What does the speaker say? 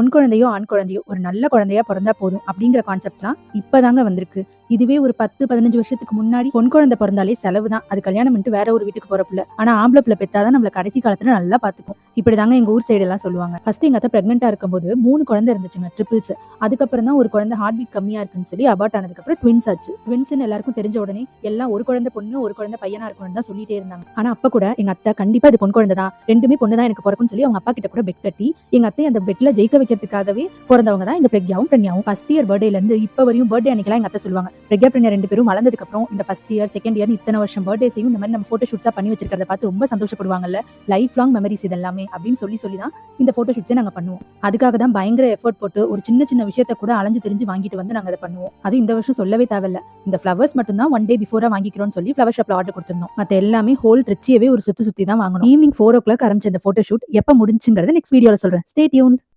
பொன் குழந்தையோ ஆண் குழந்தையோ ஒரு நல்ல குழந்தையா பிறந்தா போதும் அப்படிங்கிற கான்செப்ட்லாம் இப்பதாங்க வந்திருக்கு. இதுவே ஒரு 10-15 வருஷத்துக்கு முன்னாடி பொன் குழந்தை பிறந்தாலே செலவு தான். அது கல்யாணம் பண்ணிட்டு வேற ஒரு வீட்டுக்கு போற புள்ள. ஆனா ஆம்பளை பிள்ளை பெத்தாதான் நம்மள கடைசி காலத்துல நல்லா பாத்துக்கும். இப்படிதாங்க எங்க ஊர் சைடு எல்லாம் சொல்லுவாங்க. ஃபர்ஸ்ட் எங்க அத்தை பிரெக்னெண்டா இருக்கும்போது 3 குழந்தை இருந்துச்சுங்க, ட்ரிபிள்ஸ். அதுக்கப்புறம் தான் ஒரு குழந்தை ஹார்ட் பீட் கம்மியா இருக்குன்னு சொல்லி அபார்ட் ஆனதுக்கு அப்புறம் ட்வின்ஸ் ஆச்சு. ட்வின்ஸ்னு எல்லாருக்கும் தெரிஞ்ச உடனே எல்லாம் ஒரு குழந்தை பொண்ணு ஒரு குழந்தை பையனா இருக்கணும்னு தான் சொல்லிட்டே இருந்தாங்க. ஆனா அப்ப கூட எங்க அத்தை கண்டிப்பா இது பொன் குழந்தை தான், ரெண்டுமே பொண்ணு தான் எனக்கு பிறக்கும்னு சொல்லி அவங்க அப்பா கிட்ட கூட பெட் கட்டி எங்க அத்தை அந்த பெட்ல ஜெயிக்க வைக்கிறதுக்காகவே பிறந்தவங்க தான் எங்க பிரக்யாவும் பிரண்யாவும். ஃபர்ஸ்ட் இயர் பர்த்டேல இருந்து இப்ப வரையும் பர்த்டே அன்னைக்கெல்லாம் எங்க அத்தை சொல்லுவாங்க, பிரக்யா பிரண்யா 2 பேரும் வளர்ந்ததுக்கு அப்புறம் இந்த ஃபர்ஸ்ட் இயர் செகண்ட் இயர் இத்தனை வருஷம் பர்த்டேஸையும் இந்த மாதிரி நம்ம போட்டோ ஷூட்ஸா பண்ணி வச்சிருக்கிறத பார்த்து ரொம்ப சந்தோஷப்படுவாங்கல்ல. லைஃப் லாங் மெமரிஸ் இதெல்லாமே அப்படின்னு சொல்லி தான் இந்த போட்டோ ஷூட்ஸே நாங்க பண்ணுவோம். அதுக்காக தான் பயங்கர எஃபர்ட் போட்டு ஒரு சின்ன சின்ன விஷயத்த கூட அலைஞ்சு தெரிஞ்சு வாங்கிட்டு வந்து நாங்க அதை பண்ணுவோம். அது இந்த வருஷம் சொல்லவே தேவையில்ல, இந்த ஃபிளவர்ஸ் மட்டும் தான் 1 டே பிஃபோரா வாங்கிக்கிறோம்னு சொல்லி ஃபிளவர் ஷாப்ல ஆர்டர் கொடுத்திருந்தோம். மத்த எல்லாமே ஹோல் ட்ரிச்சியவே ஒரு சுத்தி தான் வாங்கணும். ஈவினிங் 4 o'clock ஆரம்பிச்ச இந்த போட்டோ ஷூட் எப்ப முடிஞ்சுங்கிறத நெக்ஸ்ட் வீடியோல சொல்றேன். Stay tuned.